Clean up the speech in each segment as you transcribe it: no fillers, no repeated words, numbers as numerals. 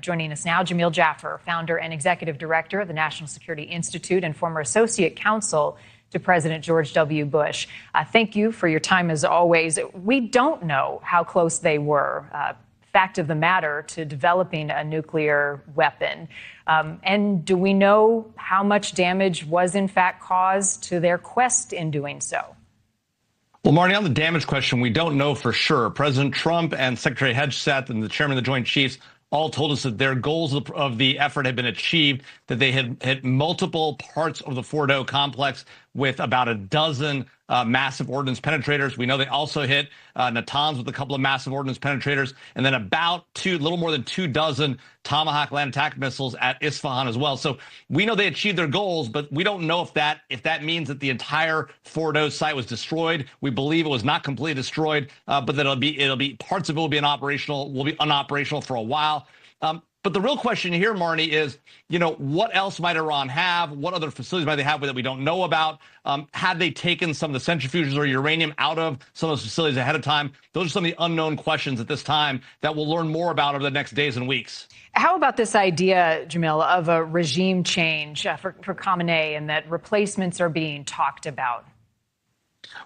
Joining us now, Jamil Jaffer, founder and executive director of the National Security Institute and former associate counsel to President George W. Bush. Thank you for your time as always. We don't know how close they were, fact of the matter, to developing a nuclear weapon. And do we know how much damage was in fact caused to their quest in doing so? Well, Marnie, on the damage question, we don't know for sure. President Trump and Secretary Hegseth and the chairman of the Joint Chiefs all told us that their goals of the effort had been achieved, that they had hit multiple parts of the Fordo complex with about a dozen massive ordnance penetrators. We know they also hit Natanz with a couple of massive ordnance penetrators, and then about little more than 24 Tomahawk land attack missiles at Isfahan as well. So we know they achieved their goals, but we don't know if that means that the entire Fordo site was destroyed. We believe it was not completely destroyed, but that it'll be parts of it will be unoperational for a while. But the real question here, Marnie, is, what else might Iran have? What other facilities might they have that we don't know about? Had they taken some of the centrifuges or uranium out of some of those facilities ahead of time? Those are some of the unknown questions at this time that we'll learn more about over the next days and weeks. How about this idea, Jamil, of a regime change for Khamenei, and that replacements are being talked about?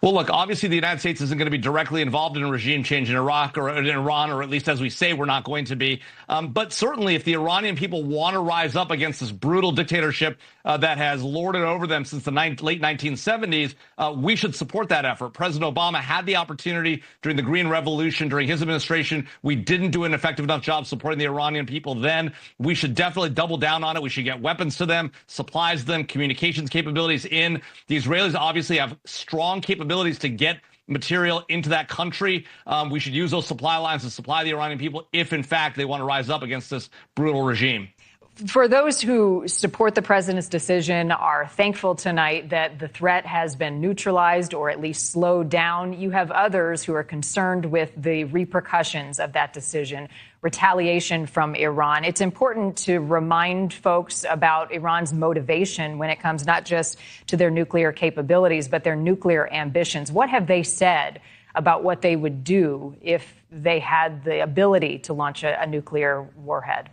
Well, look, obviously the United States isn't going to be directly involved in a regime change in Iraq or in Iran, or at least as we say, we're not going to be. But certainly if the Iranian people want to rise up against this brutal dictatorship that has lorded over them since the late 1970s, we should support that effort. President Obama had the opportunity during the Green Revolution, during his administration. We didn't do an effective enough job supporting the Iranian people then. We should definitely double down on it. We should get weapons to them, supplies to them, communications capabilities in. The Israelis obviously have strong capabilities to get material into that country. We should use those supply lines to supply the Iranian people if, in fact, they want to rise up against this brutal regime. For those who support the president's decision, are thankful tonight that the threat has been neutralized or at least slowed down, you have others who are concerned with the repercussions of that decision, retaliation from Iran. It's important to remind folks about Iran's motivation when it comes not just to their nuclear capabilities, but their nuclear ambitions. What have they said about what they would do if they had the ability to launch a nuclear warhead?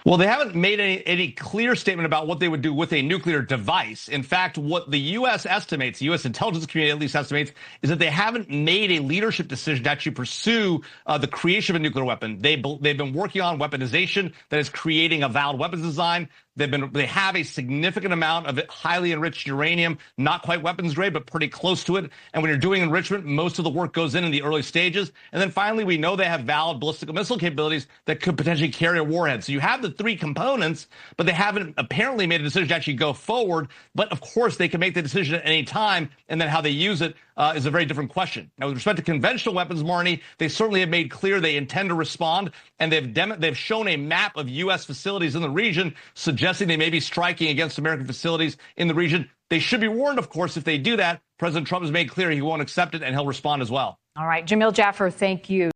Well, they haven't made any clear statement about what they would do with a nuclear device. In fact, what the U.S. estimates, the U.S. intelligence community at least estimates, is that they haven't made a leadership decision to actually pursue the creation of a nuclear weapon. They've been working on weaponization, that is creating a valid weapons design. They have a significant amount of highly enriched uranium, not quite weapons grade, but pretty close to it. And when you're doing enrichment, most of the work goes in the early stages. And then finally, we know they have valid ballistic missile capabilities that could potentially carry a warhead. So you have the three components, but they haven't apparently made a decision to actually go forward. But of course, they can make the decision at any time, and then how they use it is a very different question. Now, with respect to conventional weapons, Marnie, they certainly have made clear they intend to respond, and they've shown a map of U.S. facilities in the region suggesting they may be striking against American facilities in the region. They should be warned, of course, if they do that. President Trump has made clear he won't accept it, and he'll respond as well. All right, Jamil Jaffer, thank you.